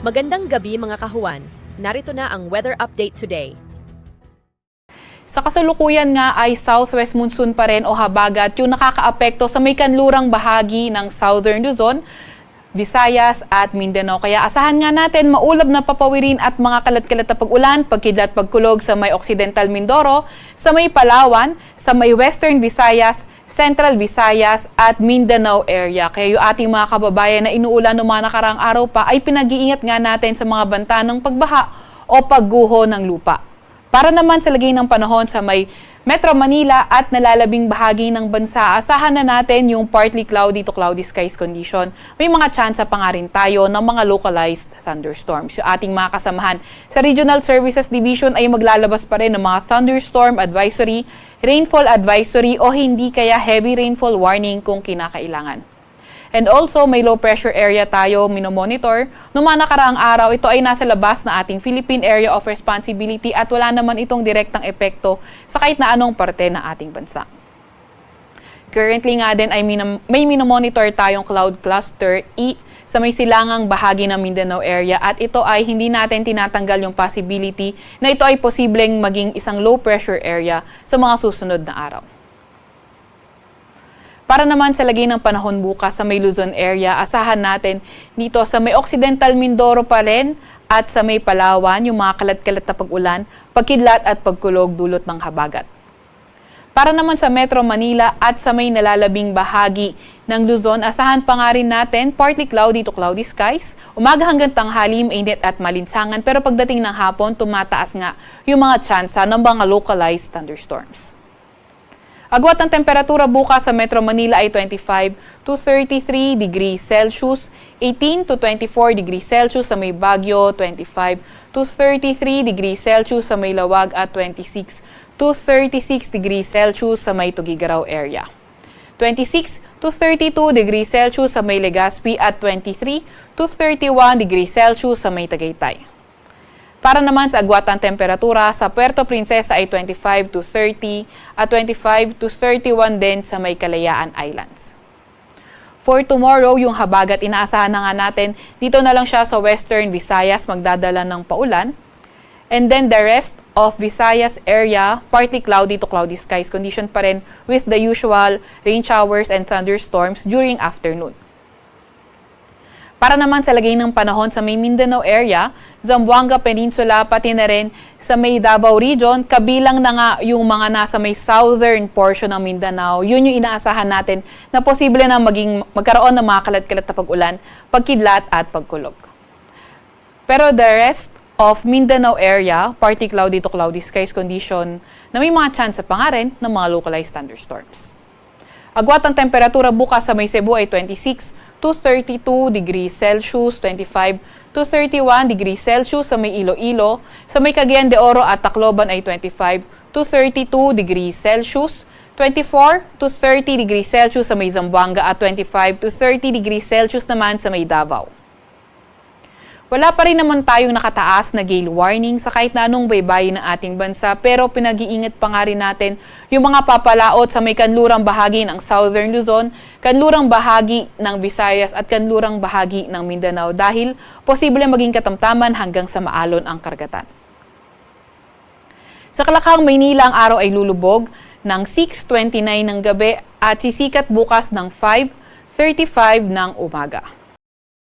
Magandang gabi mga kahuwan. Narito na ang weather update today. Sa kasalukuyan nga ay southwest monsoon pa rin o habagat yung nakakaapekto sa may kanlurang bahagi ng Southern Luzon, Visayas at Mindanao. Kaya asahan nga natin maulap na papawirin at mga kalat-kalat na pag-ulan, pagkidlat, pagkulog sa may Occidental Mindoro, sa may Palawan, sa may Western Visayas, Central Visayas at Mindanao area. Kaya yung ating mga kababayan na inuulan ng mga nakaraang araw pa ay pinag-iingat nga natin sa mga banta ng pagbaha o pagguho ng lupa. Para naman sa lagay ng panahon sa may Metro Manila at nalalabing bahagi ng bansa, asahan na natin yung partly cloudy to cloudy skies condition. May mga tsansa pa nga rin tayo ng mga localized thunderstorms. Yung ating mga kasamahan sa Regional Services Division ay maglalabas pa rin ng mga thunderstorm advisory, rainfall advisory o hindi kaya heavy rainfall warning kung kinakailangan. And also, may low pressure area tayo minomonitor. Noong mga nakaraang araw, ito ay nasa labas na ating Philippine Area of Responsibility at wala naman itong direktang epekto sa kahit na anong parte ng ating bansa. Currently nga din ay may minomonitor tayong cloud cluster E sa may silangang bahagi ng Mindanao area at ito ay hindi natin tinatanggal yung possibility na ito ay posibleng maging isang low pressure area sa mga susunod na araw. Para naman sa lagay ng panahon bukas sa may Luzon area, asahan natin dito sa may Occidental Mindoro pa rin at sa may Palawan yung mga kalat-kalat na pag-ulan, pagkidlat at pagkulog dulot ng habagat. Para naman sa Metro Manila at sa may nalalabing bahagi ng Luzon, asahan pa nga rin natin partly cloudy to cloudy skies, umaga hanggang tanghali mainit at malinsangan pero pagdating ng hapon tumataas nga yung mga tsansa ng mga localized thunderstorms. Agwat ng temperatura bukas sa Metro Manila ay 25 to 33 degrees Celsius, 18 to 24 degrees Celsius sa may Baguio, 25 to 33 degrees Celsius sa may Lawag at 26 to 36 degrees Celsius sa may Tugigaraw area. 26 to 32 degrees Celsius sa may Legazpi at 23 to 31 degrees Celsius sa may Tagaytay. Para naman sa agwatang temperatura sa Puerto Princesa ay 25 to 30 at 25 to 31 din sa may Kalayaan Islands. For tomorrow, yung habagat inaasahan na nga natin, dito na lang siya sa Western Visayas magdadala ng paulan. And then the rest of Visayas area, partly cloudy to cloudy skies condition pa rin with the usual rain showers and thunderstorms during afternoon. Para naman sa lagay ng panahon sa may Mindanao area, Zamboanga Peninsula, pati na rin sa may Davao Region, kabilang na nga yung mga nasa may southern portion ng Mindanao. Yun yung inaasahan natin na posible na magkaroon ng mga kalat-kalat na pag-ulan, pagkidlat at pagkulog. Pero the rest of Mindanao area, partly cloudy to cloudy skies condition na may mga chance pa nga rin ng mga localized thunderstorms. Agwat ang temperatura bukas sa may Cebu ay 26 to 32 degrees Celsius, 25 to 31 degrees Celsius sa may Iloilo, sa may Cagayan de Oro at Tacloban ay 25 to 32 degrees Celsius, 24 to 30 degrees Celsius sa may Zamboanga at 25 to 30 degrees Celsius naman sa may Davao. Wala pa rin naman tayong nakataas na gale warning sa kahit na anong baybayin ng ating bansa pero pinag-iingat pa nga rin natin yung mga papalaot sa may kanlurang bahagi ng Southern Luzon, kanlurang bahagi ng Visayas at kanlurang bahagi ng Mindanao dahil posible maging katamtaman hanggang sa maalon ang karagatan. Sa Kalakang, Maynila ang araw ay lulubog ng 6:29 ng gabi at sisikat bukas ng 5:35 ng umaga.